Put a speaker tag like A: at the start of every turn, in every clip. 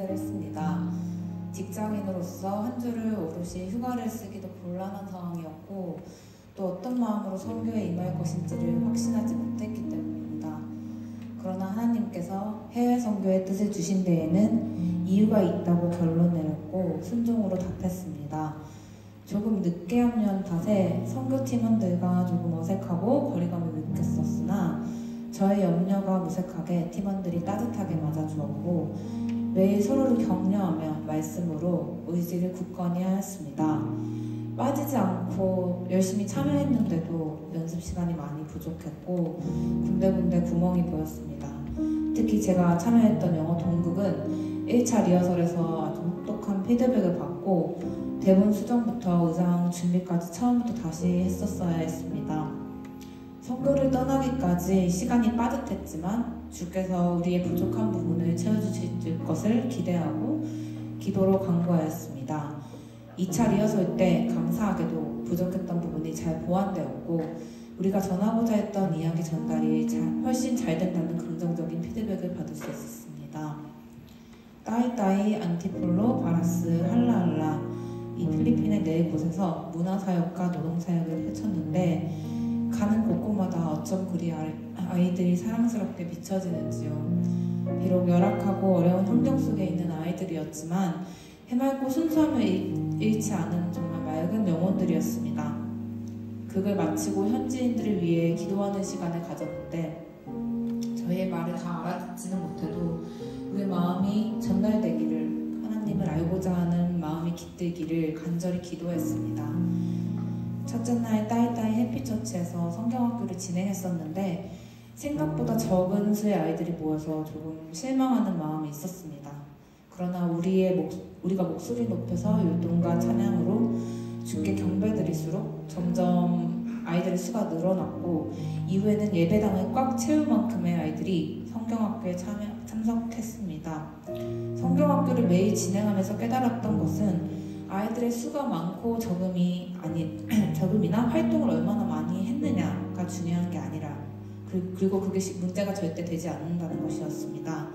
A: 고생들 했습니다. 직장인으로서 한 주를 오롯이 휴가를 쓰기도 곤란한 상황이었고 또 어떤 마음으로 선교에 임할 것인지를 확신하지 못했기 때문입니다. 그러나 하나님께서 해외 선교의 뜻을 주신 데에는 이유가 있다고 결론 내렸고 순종으로 답했습니다. 조금 늦게 합류한 탓에 선교팀원들과 조금 어색하고 거리감을 느꼈었으나 저의 염려가 무색하게 팀원들이 따뜻하게 맞아주었고 매일 서로를 격려하며 말씀으로 의지를 굳건히 하였습니다. 빠지지 않고 열심히 참여했는데도 연습 시간이 많이 부족했고 군데군데 구멍이 보였습니다. 특히 제가 참여했던 영어 동극은 1차 리허설에서 아주 혹독한 피드백을 받고 대본 수정부터 의상 준비까지 처음부터 다시 했었어야 했습니다. 선교를 떠나기까지 시간이 빠듯했지만 주께서 우리의 부족한 부분을 채워주실 것을 기대하고 기도로 간구하였습니다. 2차 리허설 때 감사하게도 부족했던 부분이 잘 보완되었고 우리가 전하고자 했던 이야기 전달이 훨씬 잘 된다는 긍정적인 피드백을 받을 수 있었습니다. 따이따이, 안티폴로, 바라스, 할라할라 이 필리핀의 네 곳에서 문화사역과 노동사역을 펼쳤는데 가는 곳곳마다 어쩜 그리 아이들이 사랑스럽게 비춰지는지요. 비록 열악하고 어려운 환경 속에 있는 아이들이었지만 해맑고 순수함을 잃지 않은 정말 맑은 영혼들이었습니다. 극을 마치고 현지인들을 위해 기도하는 시간을 가졌는데 저희의 말을 다 알아듣지는 못해도 우리의 마음이 전달되기를 하나님을 알고자 하는 마음이 깃들기를 간절히 기도했습니다. 첫째 날 따이따이 해피처치에서 성경학교를 진행했었는데 생각보다 적은 수의 아이들이 모여서 조금 실망하는 마음이 있었습니다. 그러나 우리가 목소리 높여서 율동과 찬양으로 주께 경배드릴수록 점점 아이들의 수가 늘어났고 이후에는 예배당을 꽉 채울 만큼의 아이들이 성경학교에 참석했습니다. 성경학교를 매일 진행하면서 깨달았던 것은 아이들의 수가 많고 적음이나 활동을 얼마나 많이 했느냐가 중요한 게 아니라 그리고 그게 문제가 절대 되지 않는다는 것이었습니다.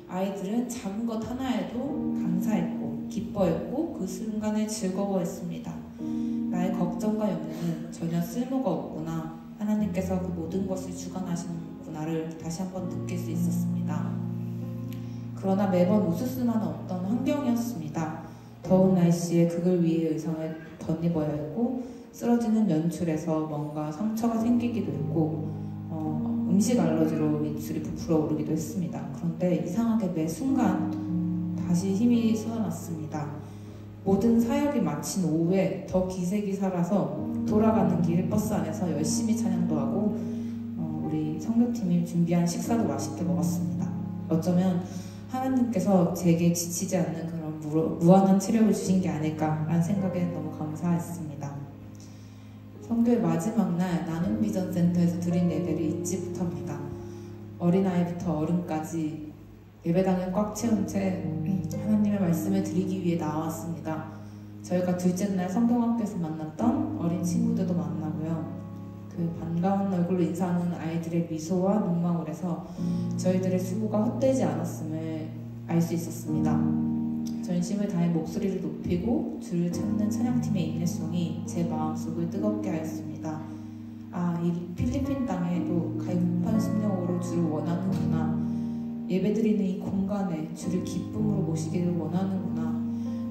A: 아이들은 작은 것 하나에도 감사했고 기뻐했고 그 순간을 즐거워했습니다. 나의 걱정과 염려는 전혀 쓸모가 없구나, 하나님께서 그 모든 것을 주관하시는구나를 다시 한번 느낄 수 있었습니다. 그러나 매번 웃을 수만은 없던 환경이었습니다. 더운 날씨에 극을 위해 의상을 덧입어야 했고 쓰러지는 연출에서 뭔가 상처가 생기기도 했고 음식 알러지로 입술이 부풀어 오르기도 했습니다. 그런데 이상하게 매 순간 다시 힘이 솟아났습니다. 모든 사역이 마친 오후에 더 기색이 살아서 돌아가는 길 버스 안에서 열심히 찬양도 하고 우리 선교팀이 준비한 식사도 맛있게 먹었습니다. 어쩌면 하나님께서 제게 지치지 않는 그런 무한한 체력을 주신 게 아닐까라는 생각에 너무 감사했습니다. 선교의 마지막 날 나눔 비전 센터에서 드린 예배를 잊지 못합니다. 어린아이부터 어른까지 예배당을 꽉 채운 채 하나님의 말씀을 드리기 위해 나왔습니다. 저희가 둘째 날 성경학교에서 만났던 어린 친구들도 만나고요. 그 반가운 얼굴로 인사하는 아이들의 미소와 눈망울에서 저희들의 수고가 헛되지 않았음을 알 수 있었습니다. 전심을 다해 목소리를 높이고 주를 찾는 찬양팀의 인내성이 제 마음속을 뜨겁게 하였습니다. 이 필리핀 땅에도 갈급한 심령으로 주를 원하는구나. 예배드리는 이 공간에 주를 기쁨으로 모시기를 원하는구나.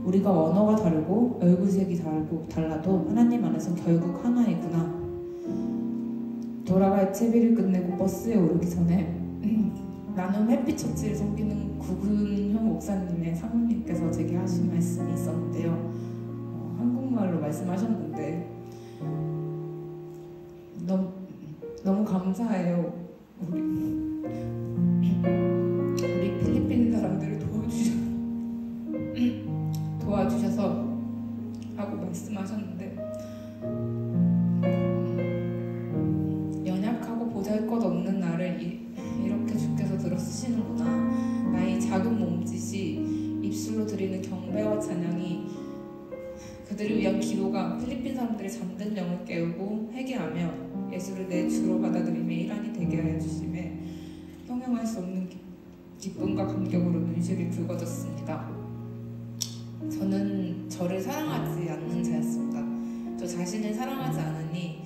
A: 우리가 언어가 다르고 얼굴색이 달라도 하나님 안에서 결국 하나이구나. 돌아갈 채비를 끝내고 버스에 오르기 전에 나눔 해피처치를 섬기는 구근형 목사님의 사모님께서 제게 하신 말씀이 있었는데요. 한국말로 말씀하셨는데 너무 감사해요. 우리 필리핀 사람들을 도와주셔서 하고 말씀하셨는데 연약하고 보잘것없는 나를 이렇게 주께서 들어 쓰시는구나. 나의 작은 몸짓이 입술로 드리는 경배와 찬양이 그들을 위한 기도가 필리핀 사람들의 잠든 영을 깨우고 회개하며 예수를 내 주로 받아들임의 일환이 되게 하여 주심에 형용할 수 없는 기쁨과 감격으로 눈시울이 붉어졌습니다. 저는 저를 사랑하지 않는 자였습니다. 저 자신을 사랑하지 않으니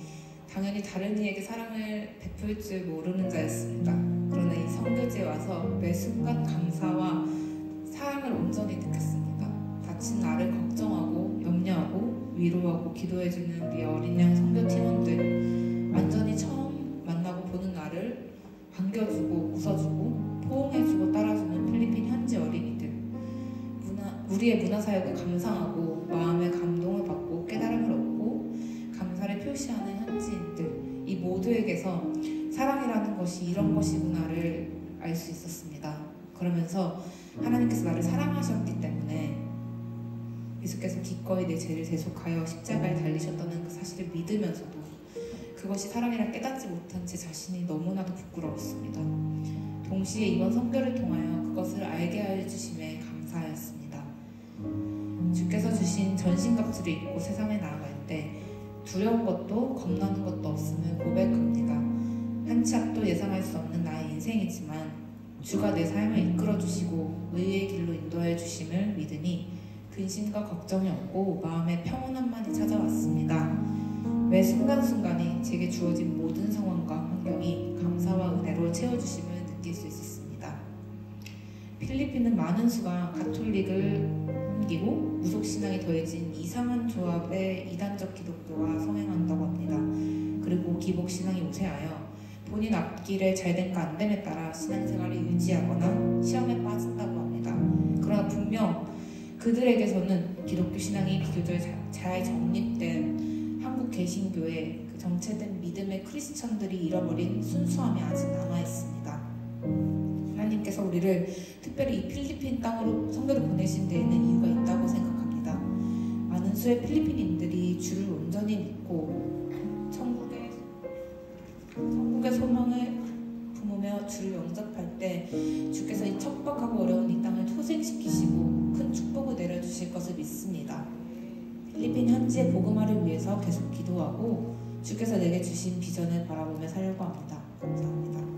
A: 당연히 다른 이에게 사랑을 베풀 줄 모르는 자였습니다. 그러나 이 선교지에 와서 매 순간 감사와 사랑을 온전히 느꼈습니다. 다친 나를 걱정하고 염려하고 위로하고 기도해주는 우리 어린 양 선교 팀원들, 완전히 처음 만나고 보는 나를 반겨주고 웃어주고 포옹해주고 따라주는 필리핀 현지 어린이들, 우리의 문화사역에 감상하고 마음의 감동을 받고 깨달음을 얻고 감사를 표시하는 현지인들, 이 모두에게서 사랑이라는 것이 이런 것이구나를 알 수 있었습니다. 그러면서 하나님께서 나를 사랑하셨기 때문에 예수께서 기꺼이 내 죄를 대속하여 십자가에 달리셨다는 그 사실을 믿으면서도 그것이 사랑이라 깨닫지 못한 제 자신이 너무나도 부끄러웠습니다. 동시에 이번 선교를 통하여 그것을 알게 하여 주심에 감사하였습니다. 주께서 주신 전신갑주를 입고 세상에 나아갈 때 두려운 것도 겁나는 것도 없음을 고백합니다. 한 치 앞도 예상할 수 없는 나의 인생이지만 주가 내 삶을 이끌어 주시고 의의 길로 인도하여 주심을 믿으니 근심과 걱정이 없고 마음의 평온함만이 찾아왔습니다. 매 순간순간이 제게 주어진 모든 상황과 환경이 감사와 은혜로 채워주심을 느낄 수 있었습니다. 필리핀은 많은 수가 가톨릭을 옮기고 무속신앙이 더해진 이상한 조합의 이단적 기독교가 성행한다고 합니다. 그리고 기복신앙이 우세하여 본인 앞길에 잘된가 안됨에 따라 신앙생활을 유지하거나 시험에 빠진다고 합니다. 그러나 분명 그들에게서는 기독교 신앙이 비교적 잘 정립된 한국 개신교의 그 정체된 믿음의 크리스천들이 잃어버린 순수함이 아직 남아있습니다. 하나님께서 우리를 특별히 이 필리핀 땅으로 선교를 보내신 데에는 이유가 있다고 생각합니다. 많은 수의 필리핀인들이 주를 온전히 믿고 천국의 소망을 품으며 주를 영접할 때 주께서 이 척박하고 어려운 이 땅을 소생시키시고 큰 축복을 내려주실 것을 믿습니다. 필리핀 현지의 복음화를 위해서 계속 기도하고 주께서 내게 주신 비전을 바라보며 살려고 합니다. 감사합니다.